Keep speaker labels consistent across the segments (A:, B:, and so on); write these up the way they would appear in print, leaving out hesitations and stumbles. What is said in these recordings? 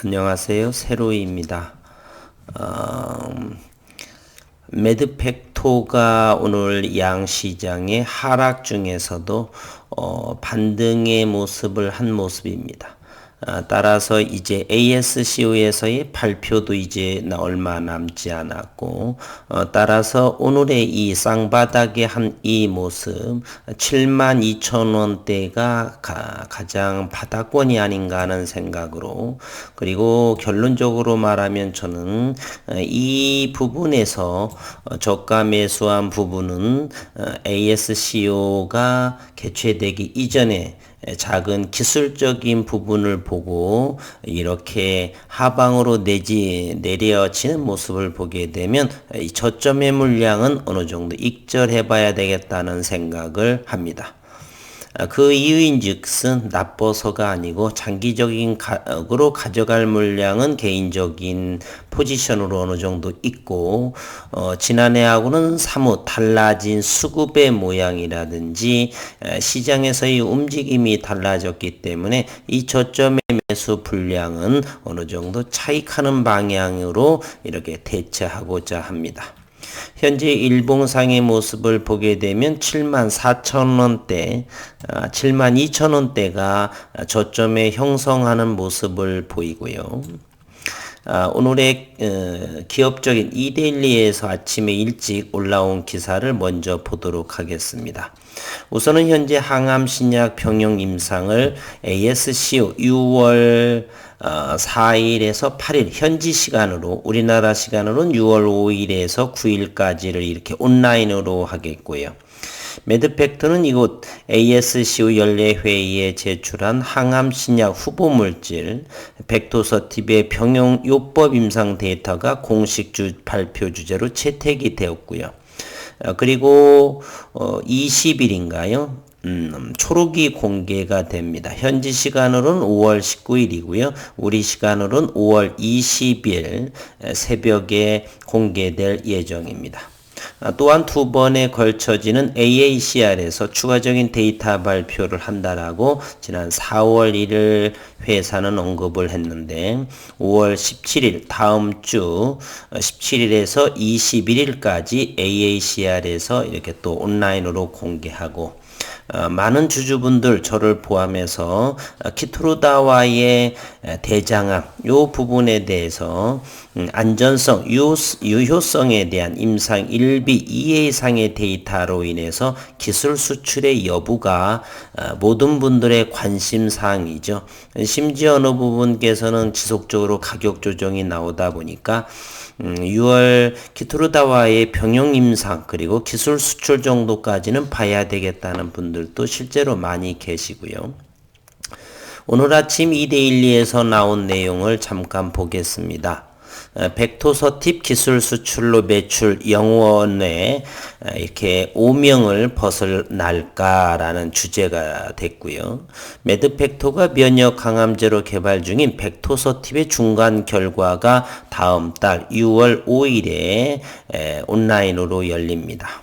A: 안녕하세요. 세로이입니다. 매드팩토가 오늘 양시장의 하락 중에서도 반등의 모습을 한 모습입니다. 따라서 이제 ASCO에서의 발표도 이제 얼마 남지 않았고, 따라서 오늘의 이 쌍바닥의 한 이 모습 72,000원대가 가장 바닥권이 아닌가 하는 생각으로, 그리고 결론적으로 말하면 저는 이 부분에서 저가 매수한 부분은 ASCO가 개최되기 이전에 작은 기술적인 부분을 보고 이렇게 하방으로 내려치는 모습을 보게 되면 이 저점의 물량은 어느 정도 익절해 봐야 되겠다는 생각을 합니다. 그 이유인즉슨 나빠서가 아니고 장기적으로 가져갈 물량은 개인적인 포지션으로 어느 정도 있고, 지난해하고는 사뭇 달라진 수급의 모양이라든지 시장에서의 움직임이 달라졌기 때문에 이 저점의 매수 분량은 어느 정도 차익하는 방향으로 이렇게 대처하고자 합니다. 현재 일봉상의 모습을 보게 되면 74,000원대, 72,000원대가 저점에 형성하는 모습을 보이고요. 오늘의 기업적인 이데일리에서 아침에 일찍 올라온 기사를 먼저 보도록 하겠습니다. 우선은 현재 항암신약 병용 임상을 ASCO 6월 4일에서 8일 현지 시간으로, 우리나라 시간으로는 6월 5일에서 9일까지를 이렇게 온라인으로 하겠고요. 매드팩토는 이곳 ASCO 연례회의에 제출한 항암신약 후보물질 벡토서팁의 병용 요법 임상 데이터가 공식 발표 주제로 채택이 되었고요. 그리고 20일인가요? 초록이 공개가 됩니다. 현지 시간으로는 5월 19일이고요. 우리 시간으로는 5월 20일 새벽에 공개될 예정입니다. 또한 두 번에 걸쳐지는 AACR에서 추가적인 데이터 발표를 한다라고 지난 4월 1일 회사는 언급을 했는데, 5월 17일 다음 주 17일에서 21일까지 AACR에서 이렇게 또 온라인으로 공개하고, 많은 주주분들 저를 포함해서 키트루다와의 대장암 요 부분에 대해서 안전성, 유효성에 대한 임상 1B, 2A 상의 데이터로 인해서 기술 수출의 여부가 모든 분들의 관심사항이죠. 심지어 어느 부분께서는 지속적으로 가격 조정이 나오다 보니까 6월 키트루다와의 병용 임상 그리고 기술 수출 정도까지는 봐야 되겠다는 분들도 실제로 많이 계시고요. 오늘 아침 이데일리에서 나온 내용을 잠깐 보겠습니다. 벡토서팁 기술 수출로 매출 0원에 이렇게 오명을 벗어날까라는 주제가 됐고요. 매드팩토가 면역 강암제로 개발 중인 벡토서팁의 중간 결과가 다음 달 6월 5일에 온라인으로 열립니다.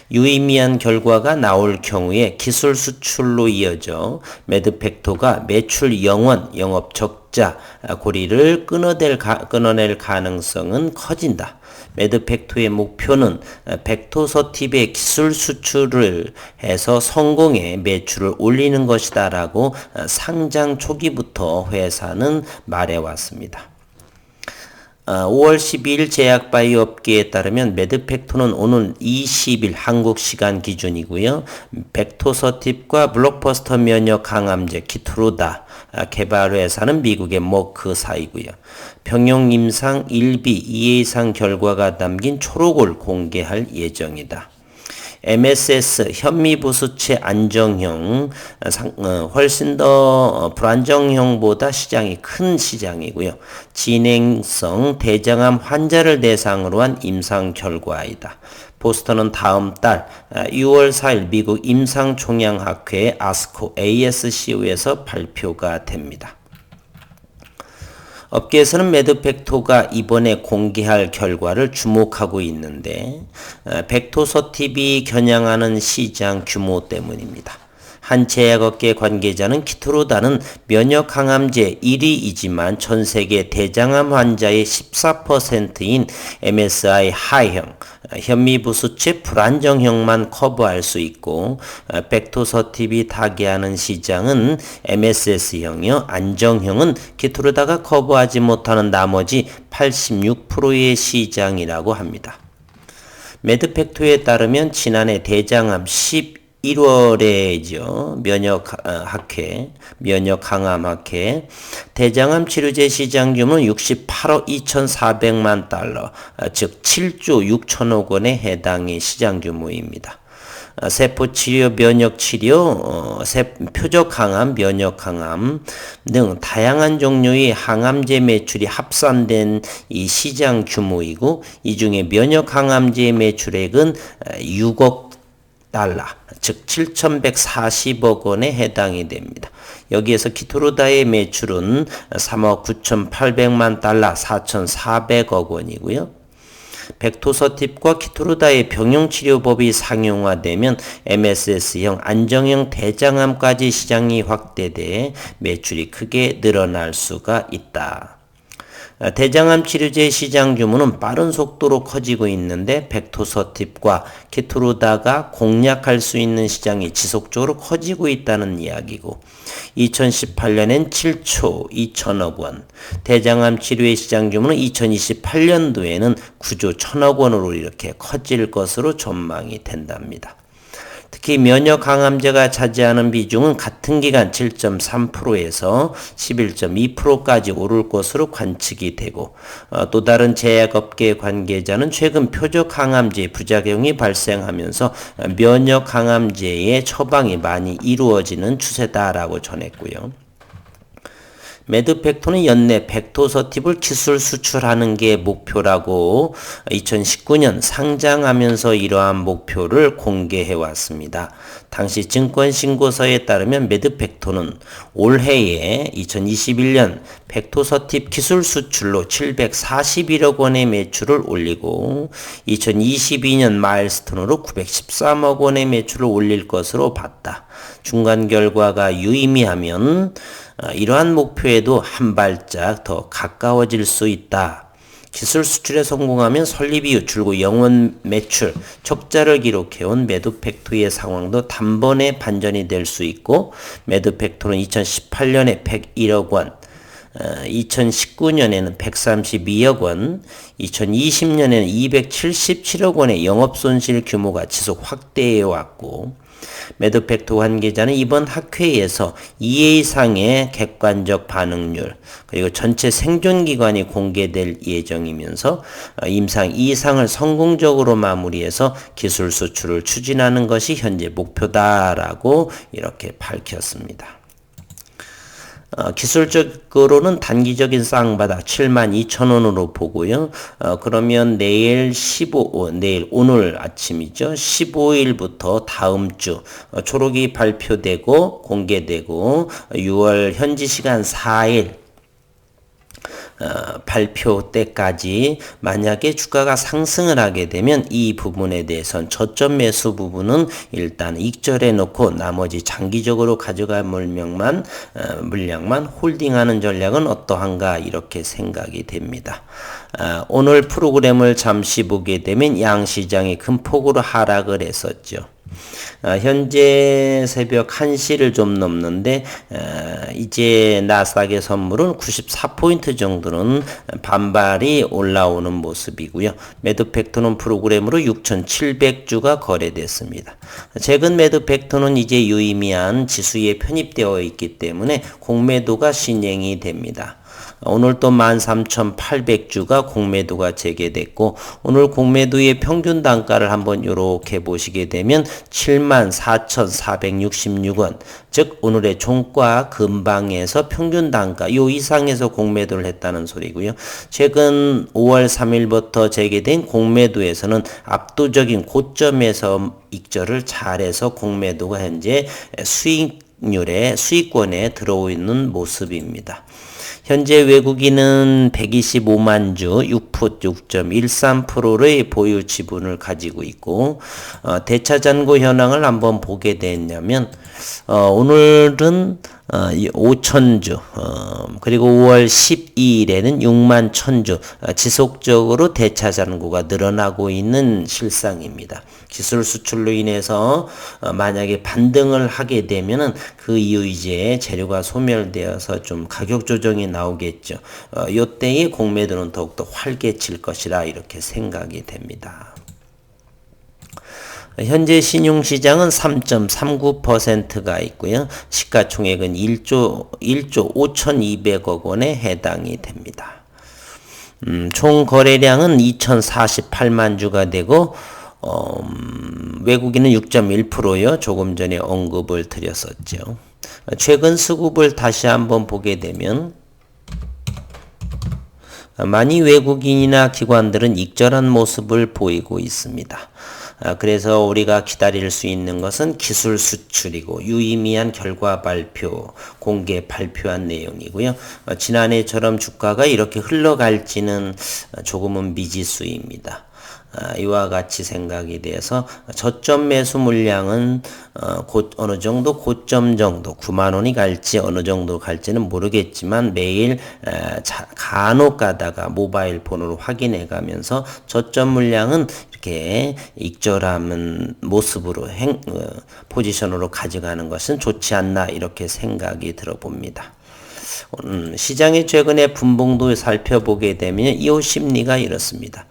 A: 유의미한 결과가 나올 경우에 기술 수출로 이어져 매드팩토가 매출 0원, 영업 적자, 고리를 끊어낼 가능성은 커진다. 매드팩토의 목표는 벡토서팁의 기술 수출을 해서 성공해 매출을 올리는 것이다 라고 상장 초기부터 회사는 말해왔습니다. 5월 12일 제약바이오 업계에 따르면 매드팩토는 오늘 20일 한국 시간 기준이고요. 벡토서팁과 블록버스터 면역 강암제 키트루다 개발 회사는 미국의 머크사이고요. 병용 임상 1B, 2A상 결과가 담긴 초록을 공개할 예정이다. MSS 현미부수체 안정형 훨씬 더 불안정형보다 시장이 큰 시장이고요. 진행성 대장암 환자를 대상으로 한 임상 결과이다. 포스터는 다음 달 6월 4일 미국 임상총양학회 ASCO, ASCO에서 발표가 됩니다. 업계에서는 매드팩토가 이번에 공개할 결과를 주목하고 있는데, 벡토서팁이 겨냥하는 시장 규모 때문입니다. 한 제약업계 관계자는 키토르다는 면역항암제 1위이지만 전 세계 대장암 환자의 14%인 MSI 하형, 현미부수체 불안정형만 커버할 수 있고 벡토서팁이 타개하는 시장은 MSS형이요. 안정형은 키토르다가 커버하지 못하는 나머지 86%의 시장이라고 합니다. 매드팩토에 따르면 지난해 대장암 11월에죠. 면역항암학회 대장암 치료제 시장 규모는 68억 2,400만 달러, 즉 7조 6천억 원에 해당의 시장 규모입니다. 세포치료, 면역치료, 표적항암, 면역항암 등 다양한 종류의 항암제 매출이 합산된 이 시장 규모이고 이 중에 면역항암제 매출액은 6억 달러, 즉 7,140억 원에 해당이 됩니다. 여기에서 키토르다의 매출은 3억 9,800만 달러, 4,400억 원이고요. 벡토서팁과 키토르다의 병용치료법이 상용화되면 MSS형, 안정형 대장암까지 시장이 확대돼 매출이 크게 늘어날 수가 있다. 대장암 치료제 시장 규모는 빠른 속도로 커지고 있는데 벡토서팁과 키토르다가 공략할 수 있는 시장이 지속적으로 커지고 있다는 이야기고 2018년엔 7조 2천억 원, 대장암 치료의 시장 규모는 2028년도에는 9조 1천억 원으로 이렇게 커질 것으로 전망이 된답니다. 특히 면역항암제가 차지하는 비중은 같은 기간 7.3%에서 11.2%까지 오를 것으로 관측이 되고 또 다른 제약업계 관계자는 최근 표적항암제 부작용이 발생하면서 면역항암제의 처방이 많이 이루어지는 추세다라고 전했고요. 매드팩토는 연내 벡토서팁을 기술 수출하는 게 목표라고 2019년 상장하면서 이러한 목표를 공개해 왔습니다. 당시 증권신고서에 따르면 매드팩토는 올해에 2021년 벡토서팁 기술 수출로 741억 원의 매출을 올리고 2022년 마일스톤으로 913억 원의 매출을 올릴 것으로 봤다. 중간 결과가 유의미하면 이러한 목표에도 한 발짝 더 가까워질 수 있다. 기술 수출에 성공하면 설립 이후 줄고 영원 매출 적자를 기록해온 매드팩토의 상황도 단번에 반전이 될 수 있고 매드팩토는 2018년에 101억 원, 2019년에는 132억 원, 2020년에는 277억 원의 영업손실 규모가 지속 확대해 왔고 매드팩토 관계자는 이번 학회에서 2회 이상의 객관적 반응률 그리고 전체 생존기간이 공개될 예정이면서 임상 2상을 성공적으로 마무리해서 기술 수출을 추진하는 것이 현재 목표다라고 이렇게 밝혔습니다. 기술적으로는 단기적인 쌍바닥 72,000원으로 보고요. 그러면 내일 오늘 아침이죠. 15일부터 다음 주 초록이 발표되고 공개되고 6월 현지 시간 4일 발표 때까지 만약에 주가가 상승을 하게 되면 이 부분에 대해서는 저점 매수 부분은 일단 익절해 놓고 나머지 장기적으로 가져갈 물량만 홀딩하는 전략은 어떠한가 이렇게 생각이 됩니다. 오늘 프로그램을 잠시 보게 되면 양시장이 큰 폭으로 하락을 했었죠. 현재 새벽 1시를 좀 넘는데 이제 나스닥의 선물은 94포인트 정도는 반발이 올라오는 모습이고요. 매드팩토는 프로그램으로 6,700주가 거래됐습니다. 최근 매드팩토는 이제 유의미한 지수에 편입되어 있기 때문에 공매도가 진행이 됩니다. 오늘 또 13,800주가 공매도가 재개됐고 오늘 공매도의 평균 단가를 한번 이렇게 보시게 되면 74,466원 즉 오늘의 종가 근방에서 평균 단가 요 이상에서 공매도를 했다는 소리고요. 최근 5월 3일부터 재개된 공매도에서는 압도적인 고점에서 익절을 잘해서 공매도가 현재 수익권에 들어오고 있는 모습입니다. 현재 외국인은 125만 주 6.13%의 보유 지분을 가지고 있고 대차잔고 현황을 한번 보게 되냐면 오늘은 5천주 그리고 5월 12일에는 6만 1,000주 지속적으로 대차 잔고가 늘어나고 있는 실상입니다. 기술 수출로 인해서 만약에 반등을 하게 되면은 그 이후 이제 재료가 소멸되어서 좀 가격 조정이 나오겠죠. 요때에 공매도는 더욱더 활개칠 것이라 이렇게 생각이 됩니다. 현재 신용시장은 3.39%가 있고요. 시가총액은 1조 5,200억 원에 해당이 됩니다. 총 거래량은 2,048만 주가 되고 외국인은 6.1%요. 조금 전에 언급을 드렸었죠. 최근 수급을 다시 한번 보게 되면 많이 외국인이나 기관들은 익절한 모습을 보이고 있습니다. 그래서 우리가 기다릴 수 있는 것은 기술 수출이고 유의미한 결과 발표, 공개 발표한 내용이고요. 지난해처럼 주가가 이렇게 흘러갈지는 조금은 미지수입니다. 이와 같이 생각이 돼서 저점 매수 물량은 어느 정도 고점 정도 9만 원이 갈지 어느 정도 갈지는 모르겠지만 매일 간혹 가다가 모바일 폰으로 확인해 가면서 저점 물량은 이렇게 익절하는 모습으로 포지션으로 가져가는 것은 좋지 않나 이렇게 생각이 들어봅니다. 시장의 최근의 분봉도 살펴보게 되면 이후 심리가 이렇습니다.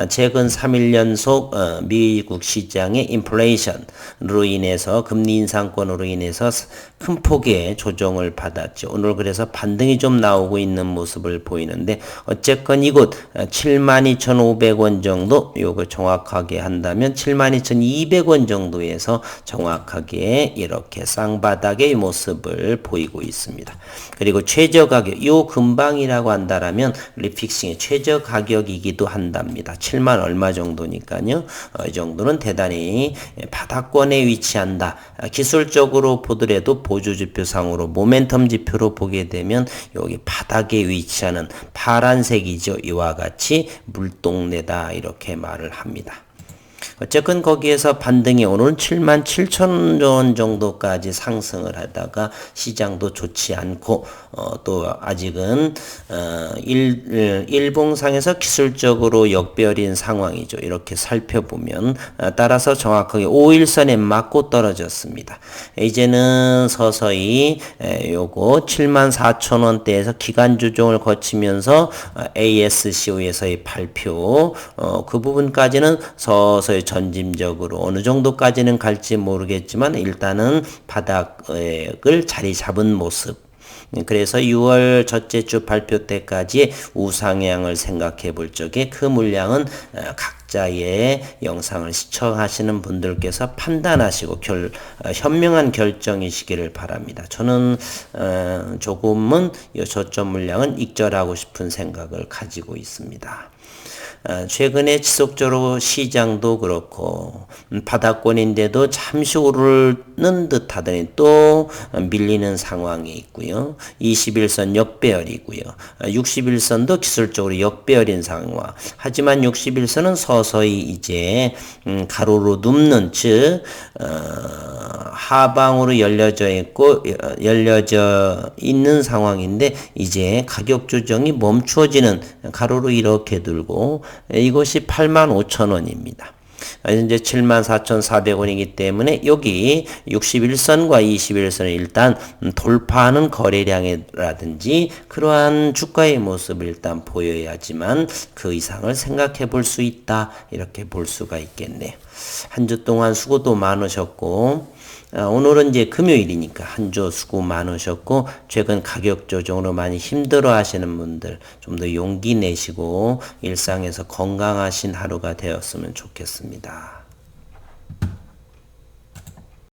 A: 최근 3일 연속 미국 시장의 인플레이션으로 인해서 금리 인상권으로 인해서 큰 폭의 조정을 받았죠. 오늘 그래서 반등이 좀 나오고 있는 모습을 보이는데 어쨌건 이곳 72,500원 정도 요거 정확하게 한다면 72,200원 정도에서 정확하게 이렇게 쌍바닥의 모습을 보이고 있습니다. 그리고 최저 가격, 요 근방이라고 한다라면 리픽싱의 최저 가격이기도 한답니다. 7만 얼마 정도니까요. 이 정도는 대단히 바닥권에 위치한다. 기술적으로 보더라도 보조 지표상으로 모멘텀 지표로 보게 되면 여기 바닥에 위치하는 파란색이죠. 이와 같이 물동네다 이렇게 말을 합니다. 어쨌건 거기에서 반등이 오늘은 77,000원 정도까지 상승을 하다가 시장도 좋지 않고 또 아직은 일봉상에서 기술적으로 역별인 상황이죠. 이렇게 살펴보면 따라서 정확하게 5일선에 맞고 떨어졌습니다. 이제는 서서히 요거 74,000원대에서 기간 조정을 거치면서 ASCO에서의 발표 그 부분까지는 서서히 전짐적으로 어느 정도까지는 갈지 모르겠지만 일단은 바닥을 자리 잡은 모습. 그래서 6월 첫째 주 발표 때까지 우상향을 생각해 볼 적에 그 물량은 각자의 영상을 시청하시는 분들께서 판단하시고 현명한 결정이시기를 바랍니다. 저는 조금은 이 저점 물량은 익절하고 싶은 생각을 가지고 있습니다. 최근에 지속적으로 시장도 그렇고 바닥권인데도 잠시 오르는 듯 하더니 또 밀리는 상황이 있고요. 21선 역배열이고요. 61선도 기술적으로 역배열인 상황. 하지만 61선은 서서히 이제 가로로 눕는 즉 하방으로 열려져 있는 상황인데 이제 가격 조정이 멈추어지는 가로로 이렇게 들고 이것이 85,000원입니다. 현재 74,400원이기 때문에 여기 61선과 21선을 일단 돌파하는 거래량이라든지 그러한 주가의 모습을 일단 보여야지만 그 이상을 생각해 볼 수 있다. 이렇게 볼 수가 있겠네요. 한 주 동안 수고도 많으셨고 오늘은 이제 금요일이니까 한 주 수고 많으셨고 최근 가격 조정으로 많이 힘들어 하시는 분들 좀 더 용기 내시고 일상에서 건강하신 하루가 되었으면 좋겠습니다.